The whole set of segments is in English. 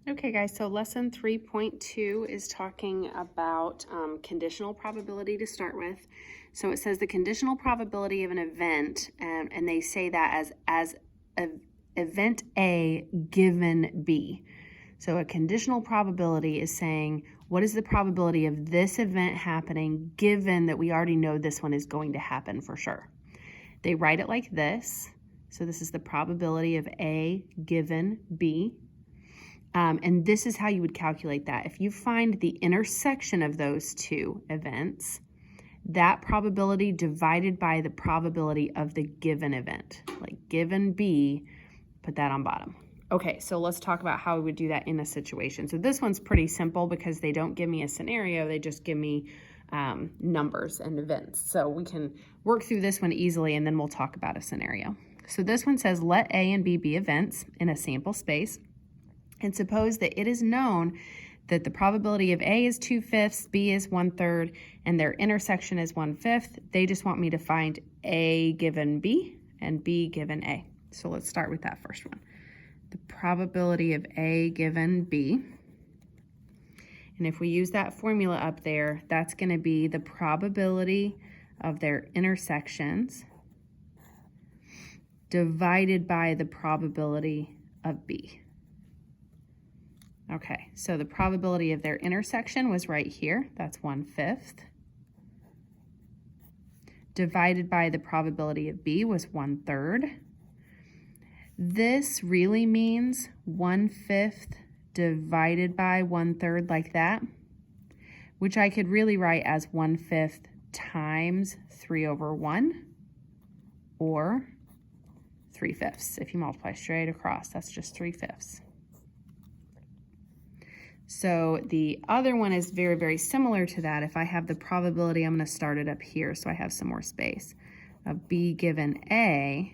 Okay guys, so lesson 3.2 is talking about conditional probability to start with. So it says the conditional probability of an event, and they say that as event A given B. So a conditional probability is saying, what is the probability of this event happening given that we already know this one is going to happen for sure? They write it like this. So this is the probability of A given B. And this is how you would calculate that. If you find the intersection of those two events, that probability divided by the probability of the given event, like given B, put that on bottom. Okay, so let's talk about how we would do that in a situation. So this one's pretty simple because they don't give me a scenario, they just give me numbers and events. So we can work through this one easily and then we'll talk about a scenario. So this one says, let A and B be events in a sample space. And suppose that it is known that the probability of A is 2/5, B is 1/3, and their intersection is 1/5. They just want me to find A given B and B given A. So let's start with that first one. The probability of A given B. And if we use that formula up there, that's going to be the probability of their intersections divided by the probability of B. Okay, so the probability of their intersection was right here. That's 1/5. Divided by the probability of B was 1/3. This really means 1/5 divided by 1/3 like that, which I could really write as 1/5 times 3/1 or 3/5. If you multiply straight across, that's just 3/5. So the other one is very, very similar to that. If I have the probability, I'm going to start it up here so I have some more space, of B given A.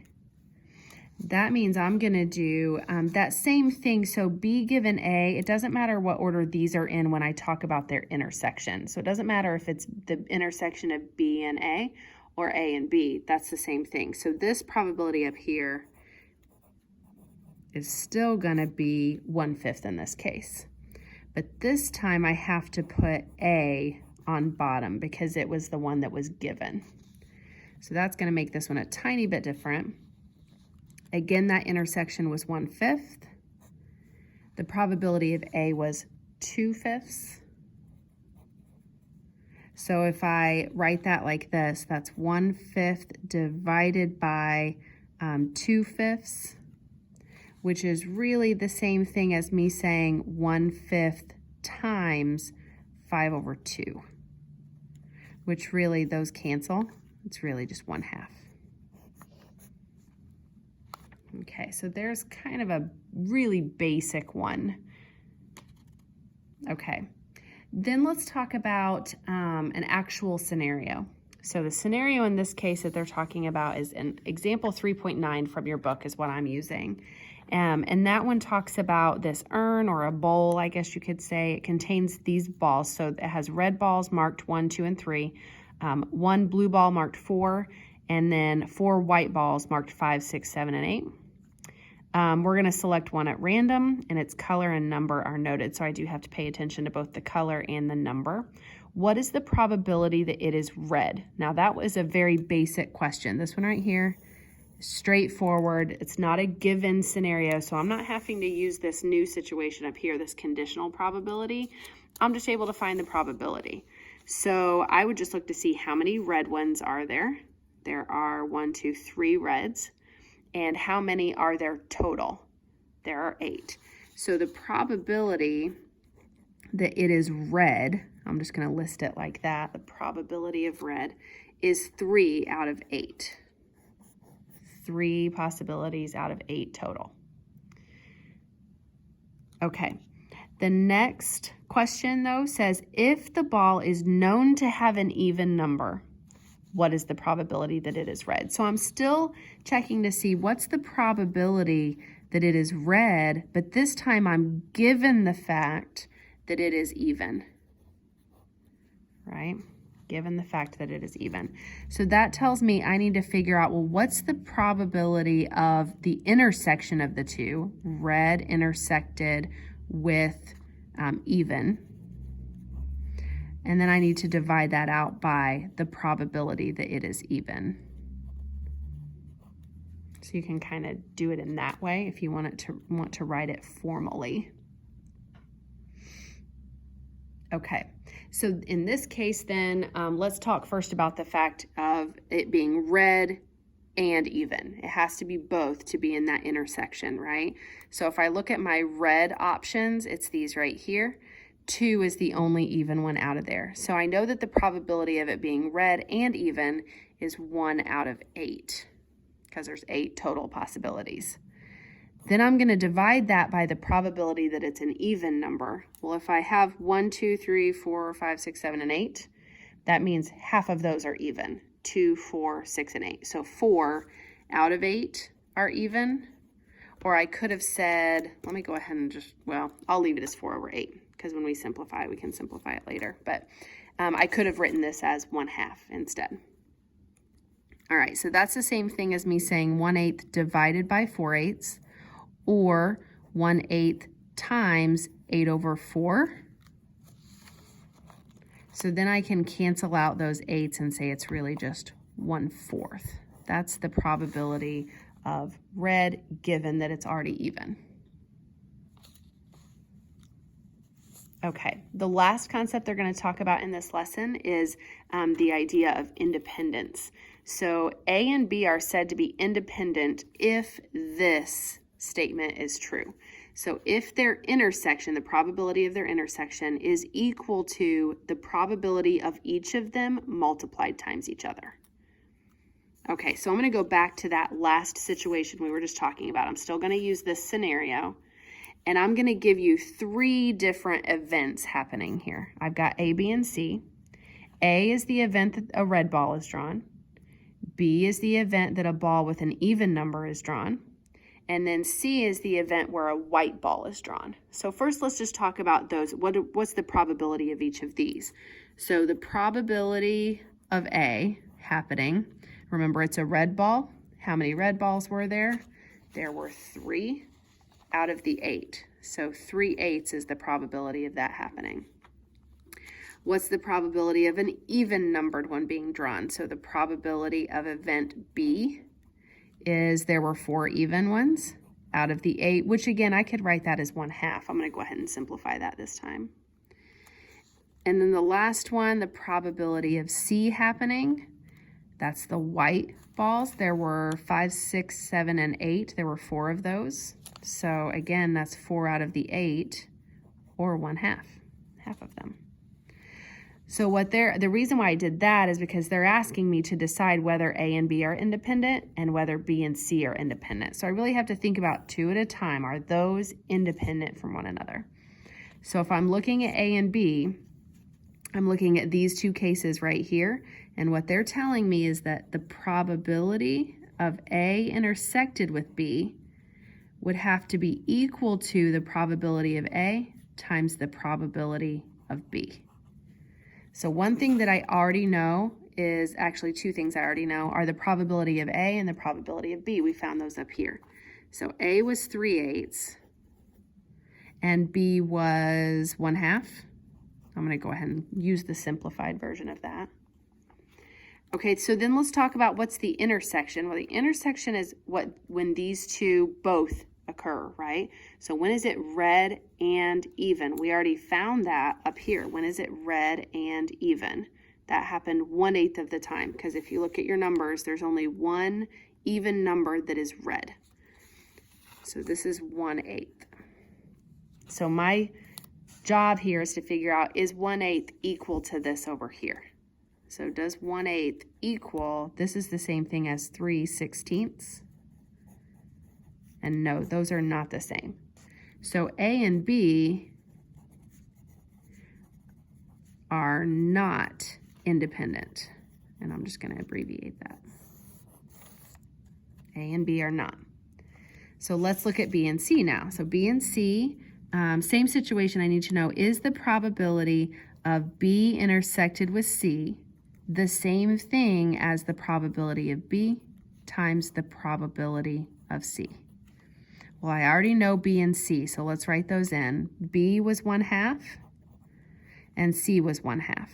That means I'm going to do that same thing. So B given A, it doesn't matter what order these are in when I talk about their intersection. So it doesn't matter if it's the intersection of B and A or A and B. That's the same thing. So this probability up here is still going to be 1/5 in this case. But this time I have to put A on bottom because it was the one that was given. So that's going to make this one a tiny bit different. Again, that intersection was 1/5. The probability of A was 2/5. So if I write that like this, that's 1/5 divided by 2/5. Which is really the same thing as me saying 1/5 times 5/2, which really those cancel. It's really just 1/2. Okay, so there's kind of a really basic one. Okay, then let's talk about an actual scenario. So the scenario in this case that they're talking about is in example 3.9 from your book is what I'm using. And that one talks about this urn or a bowl, I guess you could say. It contains these balls. So it has red balls marked 1, 2, and 3, one blue ball marked 4, and then 4 white balls marked 5, 6, 7, and 8. We're going to select one at random, and its color and number are noted. So I do have to pay attention to both the color and the number. What is the probability that it is red? Now that was a very basic question. This one right here, straightforward. It's not a given scenario, so I'm not having to use this new situation up here, this conditional probability. I'm just able to find the probability. So I would just look to see how many red ones are there. There are 1, 2, 3 reds. And how many are there total? There are 8. So the probability that it is red, I'm just going to list it like that, the probability of red is 3 out of 8. 3 possibilities out of 8 total. Okay, the next question though says, if the ball is known to have an even number, what is the probability that it is red? So I'm still checking to see what's the probability that it is red, but this time I'm given the fact that it is even, right? Given the fact that it is even. So that tells me I need to figure out, well, what's the probability of the intersection of the two, red intersected with even. And then I need to divide that out by the probability that it is even. So you can kind of do it in that way if you want to write it formally. Okay, so in this case then, let's talk first about the fact of it being red and even. It has to be both to be in that intersection, right? So if I look at my red options, it's these right here. 2 is the only even one out of there. So I know that the probability of it being red and even is 1 out of 8, because there's 8 total possibilities. Then I'm going to divide that by the probability that it's an even number. Well, if I have 1, 2, 3, 4, 5, 6, 7, and 8, that means half of those are even. 2, 4, 6, and 8. So 4 out of 8 are even. Or I could have said, let me go ahead and just, well, I'll leave it as 4 over 8, because when we simplify, we can simplify it later. But I could have written this as 1/2 instead. All right, so that's the same thing as me saying 1/8 divided by 4/8, or 1/8 times 8 over 4. So then I can cancel out those 8s and say it's really just 1/4. That's the probability of red, given that it's already even. Okay, the last concept they're going to talk about in this lesson is the idea of independence. So A and B are said to be independent if this statement is true. So if their intersection, the probability of their intersection, is equal to the probability of each of them multiplied times each other. Okay, so I'm going to go back to that last situation we were just talking about. I'm still going to use this scenario, and I'm going to give you 3 different events happening here. I've got A, B, and C. A is the event that a red ball is drawn. B is the event that a ball with an even number is drawn. And then C is the event where a white ball is drawn. So first let's just talk about those. What's the probability of each of these? So the probability of A happening, remember it's a red ball. How many red balls were there? There were 3 out of the 8. So 3/8 is the probability of that happening. What's the probability of an even numbered one being drawn? So the probability of event B is there were 4 even ones out of the 8, which again, I could write that as 1/2. I'm going to go ahead and simplify that this time. And then the last one, the probability of C happening, that's the white balls. There were 5, 6, 7, and 8. There were 4 of those. So again, that's 4 out of the 8, or 1/2, half of them. So the reason why I did that is because they're asking me to decide whether A and B are independent and whether B and C are independent. So I really have to think about 2 at a time. Are those independent from one another? So if I'm looking at A and B, I'm looking at these 2 cases right here. And what they're telling me is that the probability of A intersected with B would have to be equal to the probability of A times the probability of B. So one thing that I already know is, actually 2 things I already know, are the probability of A and the probability of B. We found those up here. So A was 3/8 and B was 1/2. I'm going to go ahead and use the simplified version of that. Okay, so then let's talk about what's the intersection. Well, the intersection is when these 2 both occur, right? So when is it red and even? We already found that up here. When is it red and even? That happened 1/8 of the time, because if you look at your numbers, there's only 1 even number that is red. So this is 1/8. So my job here is to figure out, is 1/8 equal to this over here? So does 1/8 equal, this is the same thing as 3/16? And no, those are not the same. So A and B are not independent. And I'm just going to abbreviate that. A and B are not. So let's look at B and C now. So B and C, same situation. I need to know, is the probability of B intersected with C the same thing as the probability of B times the probability of C? Well, I already know B and C, so let's write those in. B was 1/2 and C was 1/2.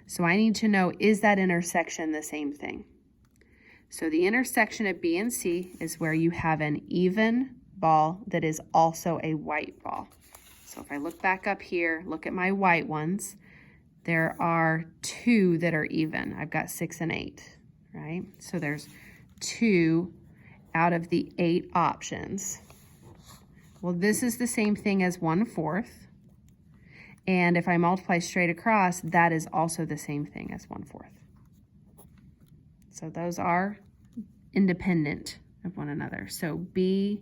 So I need to know, is that intersection the same thing? So the intersection of B and C is where you have an even ball that is also a white ball. So if I look back up here, look at my white ones, there are 2 that are even. I've got 6 and 8, right? So there's 2 out of the 8 options. Well, this is the same thing as 1/4. And if I multiply straight across, that is also the same thing as 1/4. So those are independent of one another. So B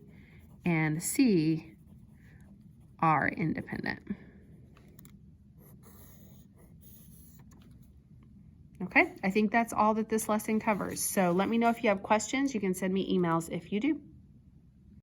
and C are independent. Okay, I think that's all that this lesson covers. So let me know if you have questions. You can send me emails if you do.